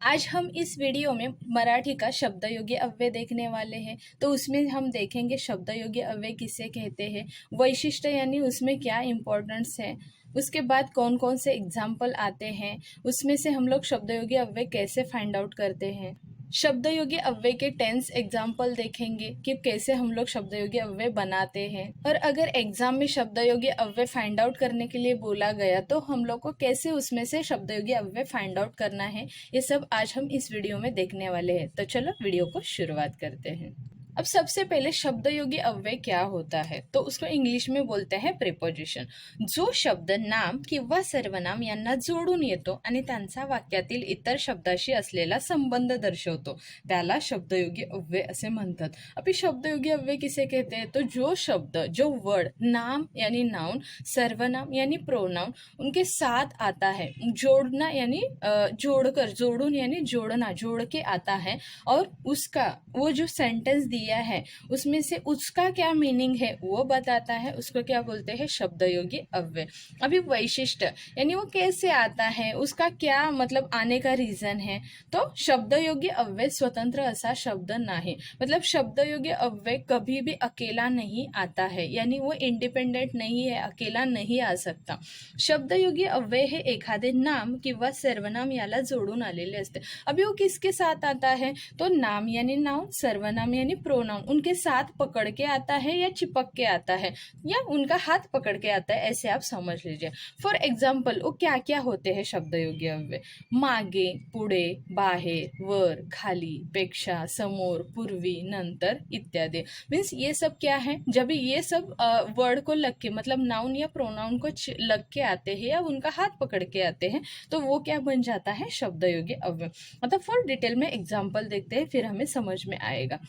आज हम इस वीडियो में मराठी का शब्दयोगी अव्यय देखने वाले हैं। तो उसमें हम देखेंगे शब्दयोगी अव्यय किसे कहते हैं, वैशिष्ट्य यानी उसमें क्या इम्पोर्टेंस है, उसके बाद कौन कौन से एग्जाम्पल आते हैं, उसमें से हम लोग शब्दयोगी अव्यय कैसे फाइंड आउट करते हैं। शब्दयोगी अव्यय के टेंस एग्जाम्पल देखेंगे कि कैसे हम लोग शब्दयोगी अव्यय बनाते हैं। और अगर एग्जाम में शब्दयोगी अव्यय फाइंड आउट करने के लिए बोला गया तो हम लोग को कैसे उसमें से शब्दयोगी अव्यय फाइंड आउट करना है, ये सब आज हम इस वीडियो में देखने वाले हैं। तो चलो वीडियो को शुरुआत करते हैं। अब सबसे पहले शब्दयोगी अव्यय क्या होता है, तो उसको इंग्लिश में बोलते हैं प्रिपोजिशन। जो शब्द नाम किंवा सर्वनाम यांना जोडून येतो आणि त्यांचा वाक्यातील इतर शब्दाशी असलेला संबंध दर्शवतो त्याला शब्दयोगी अव्यय असे म्हणतात। अभी शब्दयोगी अव्यय किसे कहते हैं, तो जो शब्द, जो वर्ड नाम यानी नाउन, सर्वनाम यानी प्रोनाउन उनके साथ आता है, जोड़ना यानी जोड़कर, जोड़ून यानी जोड़ना, जोड़ के आता है, और उसका वो जो सेंटेंस दिया है उसमें से उसका क्या मीनिंग है वो बताता है, उसको क्या बोलते हैं, शब्दयोगी अव्यय। अभी वैशिष्ट्य यानी वो कैसे आता है, उसका क्या मतलब आने का रीजन है। तो शब्दयोगी अव्यय स्वतंत्र असा शब्द नाही, मतलब शब्दयोगी अव्यय कभी भी अकेला नहीं आता है, यानी वो इंडिपेंडेंट नहीं है, अकेला नहीं आ सकता। शब्दयोगी अव्यय हे एखादे नाम किंवा सर्वनाम याला जोडून आलेले असते। अभी वो किसके साथ आता है, तो नाम यानी नाउन, सर्वनाम यानी प्रोनाउन उनके साथ पकड़ के आता है या चिपक के आता है या उनका हाथ पकड़ के आता है, ऐसे आप समझ लीजिए। फॉर एग्जाम्पल वो क्या क्या होते हैं शब्दयोगी अव्यय, मागे, पुढे, बाहेर, वर, खाली, पेक्षा, समोर, पूर्वी, नंतर इत्यादि। मीन्स ये सब क्या है, जब ये सब वर्ड को लग के, मतलब नाउन या प्रोनाउन को लग के आते हैं या उनका हाथ पकड़ के आते हैं, तो वो क्या बन जाता है, शब्दयोगी अव्यय। मतलब फॉर डिटेल में एग्जाम्पल देखते हैं, फिर हमें समझ में आएगा।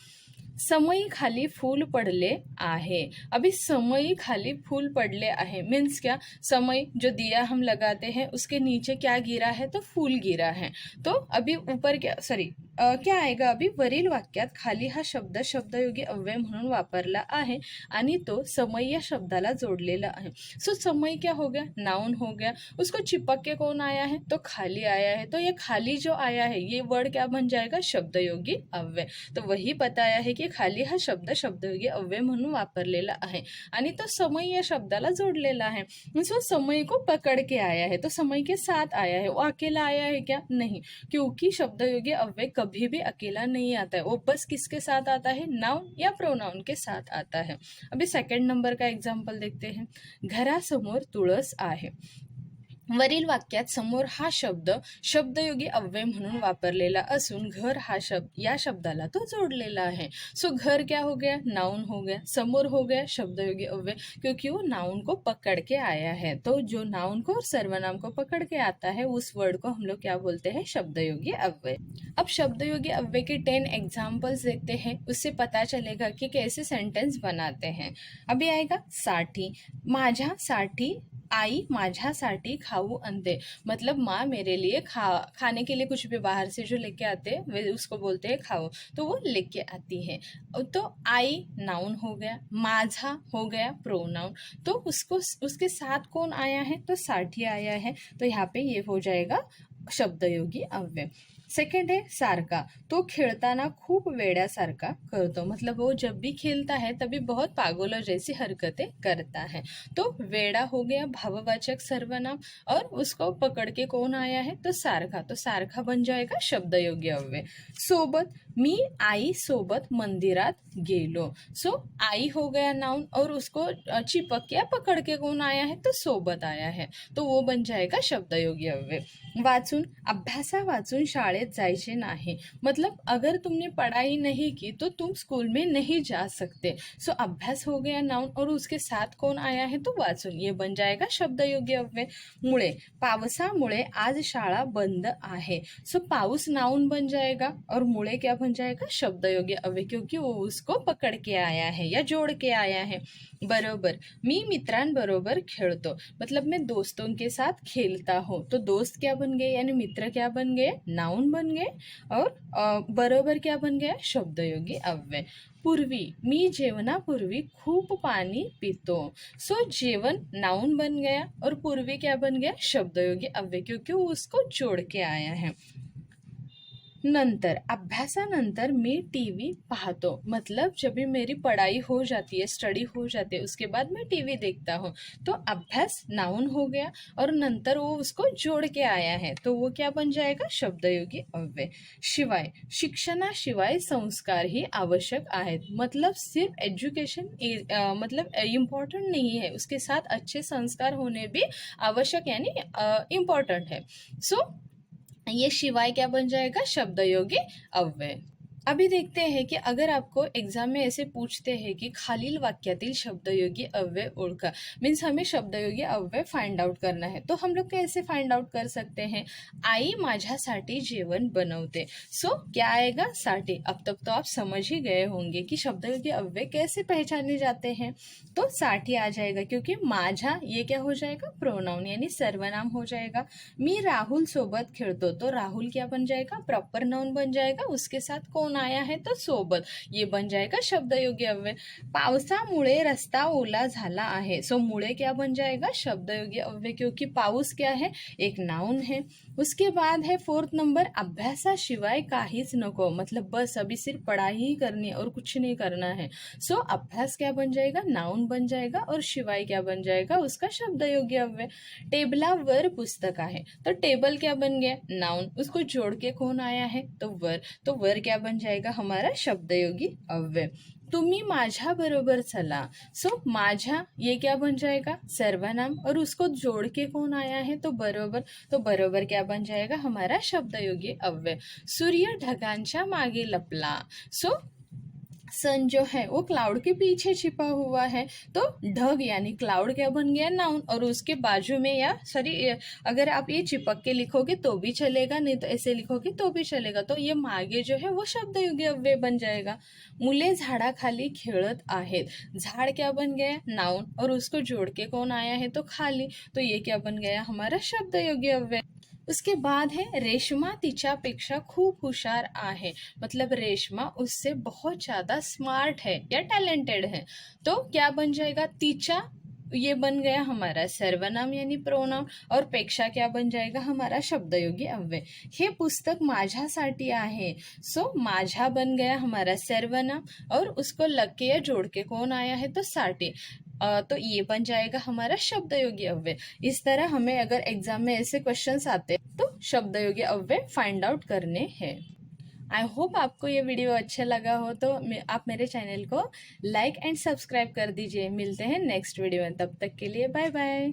समयी खाली फूल पडले आहे। अभी समयी खाली फूल पडले आहे मीन्स क्या, समय जो दिया हम लगाते हैं उसके नीचे क्या गिरा है, तो फूल गिरा है। तो अभी ऊपर क्या, सॉरी क्या आएगा, अभी वरील वाक्यात खाली हा शब्द शब्दयोगी अव्यय म्हणून वापरला आहे आणि तो समय या शब्दाला जोडलेला आहे। सो समय क्या हो गया, नाउन हो गया, उसको चिपक के कौन आया है, तो खाली आया है। तो ये खाली जो आया है ये वर्ड क्या बन जाएगा, शब्दयोगी अव्यय। तो वही बताया है की खाली हा शब्द शब्दयोगी अव्यय म्हणून वापरलेला आहे आणि तो समय या शब्दाला जोडलेला आहे। सो समय को पकड़ के आया है, तो समय के साथ आया है, वो अकेला आया है क्या, नहीं, क्योंकि शब्दयोगी अव्यय कभी भी अकेला नहीं आता है, वो बस किसके साथ आता है, नाउन या प्रोनाउन के साथ आता है। अभी सेकंड नंबर का एग्जाम्पल देखते हैं। घरासमोर तुळस आहे। वरील वाक्यात समोर हा शब्द शब्दयोगी अव्यय म्हणून वापरलेला असून घर हा शब्द या शब्दाला तो जोडलेला आहे। सो घर क्या हो गया, नाउन हो गया, समोर हो गया शब्दयोगी अव्यय, क्योंकि वो नाउन को पकड़ के आया है। तो जो नाउन को और सर्वनाम को पकड़ के आता है उस वर्ड को हम लोग क्या बोलते हैं, शब्दयोगी अव्यय। अब शब्दयोगी अव्यय के 10 एग्जाम्पल्स देखते हैं, उससे पता चलेगा कि कैसे सेंटेंस बनाते हैं। अभी आएगा साठी, माझ्यासाठी आई माझ्यासाठी खाऊ आणते, मतलब माँ मेरे लिए खाने के लिए कुछ भी बाहर से जो लेके आते हैं वे उसको बोलते हैं खाओ, तो वो लेके आती है। तो आई नाउन हो गया, माझा हो गया प्रोनाउन, तो उसको उसके साथ कौन आया है, तो साठी आया है, तो यहाँ पे ये हो जाएगा शब्दयोगी अव्यय। सेकंड है सारखा, तो खेळताना खूप वेड्यासारखा करतो, मतलब वो जब भी खेलता है तभी बहुत पागलों जैसी हरकतें करता है। तो वेड़ा हो गया भाववाचक सर्वनाम, और उसको पकड़ के कौन आया है, तो सारखा, तो सारखा बन जाएगा शब्दयोगी अव्यय। सोबत, मी आई सोबत मंदिरात गेलो। सो आई हो गया नाउन, और उसको चिपक या पकड़ के कौन आया है, तो सोबत आया है, तो वो बन जाएगा शब्दयोगी अव्यय। वाचून, अभ्यासा वाचून शाळेत जायचे नाही, मतलब अगर तुमने पढ़ाई नहीं की तो तुम स्कूल में नहीं जा सकते। सो अभ्यास हो गया नाउन, और उसके साथ कौन आया है, तो वाचून, ये बन जाएगा शब्दयोगी अव्यय। मुळे, पावसामुळे आज शाळा बंद आहे। सो पाऊस नाउन बन जाएगा और मुळे क्या बन जाएगा, शब्दयोगी अव्यय, क्योंकि वो उसको पकड़ के आया है या जोड़ के आया है। बरोबर, मी मित्रांबरोबर खेळतो, मतलब मैं दोस्तों के साथ खेलता हूँ, तो दोस्त क्या बन गए, यानी मित्र क्या बन गए, नाउन बन गए, और बरोबर क्या बन गया, शब्दयोगी अव्यय। पूर्वी, मी जेवणापूर्वी खूप पानी पीतो। सो जेवण नाउन बन गया और पूर्वी क्या बन गया, शब्दयोगी अव्यय, क्योंकि वो उसको जोड़ के आया है। नंतर अभ्यासानंतर मी टीव्ही पाहतो, मतलब जब भी मेरी पढ़ाई हो जाती है, स्टडी हो जाती है, उसके बाद मैं टीवी देखता हूँ। तो अभ्यास नाउन हो गया और नंतर वो उसको जोड़ के आया है, तो वो क्या बन जाएगा? शब्दयोगी अव्यय. शिवाय, शिक्षणाशिवाय संस्कार ही आवश्यक आहेत, मतलब सिर्फ एजुकेशन मतलब इम्पॉर्टंट नहीं है, उसके साथ अच्छे संस्कार होने भी आवश्यक यानी इम्पॉर्टेंट है. सो ये शिवाय क्या बन जाएगा? शब्दयोगी अव्यय. अभी देखते हैं कि अगर आपको एग्जाम में ऐसे पूछते हैं कि खालील वाक्यातील शब्दयोगी अव्यय ओळखा, मीन्स हमें शब्दयोगी अव्यय फाइंड आउट करना है, तो हम लोग कैसे फाइंड आउट कर सकते हैं? आई माझ्यासाठी जेवण बनवते. सो क्या आएगा? साठी. अब तक तो आप समझ ही गए होंगे कि शब्दयोगी अव्यय कैसे पहचाने जाते हैं. तो साठी आ जाएगा, क्योंकि माझा ये क्या हो जाएगा? प्रोनाउन यानी सर्वनाम हो जाएगा. मी राहुल सोबत खेळतो, तो राहुल क्या बन जाएगा? प्रॉपर नाउन बन जाएगा, उसके साथ कौन आया है? तो सोबत, ये बन जाएगा शब्दयोगी अव्यय. पावसामुळे रस्ता ओला झाला आहे, सो मुळे क्या बन जाएगा? शब्दयोगी अव्यय, क्योंकि पाऊस क्या है? एक नाउन है. उसके बाद है 4th नंबर, अभ्यासाशिवाय काहीच नको, मतलब बस अभी सिर्फ पढ़ाई ही करनी है और कुछ नहीं करना है. सो अभ्यास क्या बन जाएगा? नाउन बन जाएगा और शिवाय क्या बन जाएगा? उसका शब्दयोगी अव्यय. टेबलावर पुस्तक आहे, तो टेबल क्या बन गया? नाउन, उसको जोड़ के कौन आया है? तो वर, तो वर क्या बन जाएगा हमारा? शब्दयोगी अव्यय. तुम्ही माझ्या बरोबर चला, सो माझ्या ये क्या बन जाएगा? सर्वनाम, और उसको जोड़ के कौन आया है? तो बरोबर, तो बरोबर क्या बन जाएगा हमारा? शब्दयोगी अव्यय. सूर्य ढगांच्या मागे लपला, सो सन जो है वो क्लाउड के पीछे छिपा हुआ है, तो ढग यानी क्लाउड क्या बन गया? नाउन, और उसके बाजू में या सॉरी अगर आप ये चिपक के लिखोगे तो भी चलेगा, नहीं तो ऐसे लिखोगे तो भी चलेगा, तो ये मागे जो है वो शब्दयोगी अव्यय बन जाएगा. मुले झाडाखाली खेळत आहेत, झाड़ क्या बन गया? नाउन, और उसको जोड़ के कौन आया है? तो खाली, तो ये क्या बन गया हमारा? शब्दयोगी अव्यय. उसके बाद है रेशमा तिच्यापेक्षा खूप हुशार आहे, मतलब रेशमा उससे बहुत ज़्यादा स्मार्ट है या टैलेंटेड है, तो क्या बन जाएगा? तिच्या, ये बन गया हमारा सर्वनाम यानी प्रोनाउन, और पेक्षा क्या बन जाएगा हमारा? शब्दयोगी अव्यय. हे पुस्तक माझ्यासाठी आहे, सो माझ्या बन गया हमारा सर्वनाम, और उसको लग के या जोड़ के कौन आया है? तो साठी. तो ये बन जाएगा हमारा शब्दयोगी अव्यय. इस तरह हमें अगर एग्जाम में ऐसे क्वेश्चंस आते हैं तो शब्दयोगी अव्यय फाइंड आउट करने हैं. आई होप आपको ये वीडियो अच्छा लगा हो, तो आप मेरे चैनल को लाइक एंड सब्सक्राइब कर दीजिए. मिलते हैं नेक्स्ट वीडियो में, तब तक के लिए बाय बाय.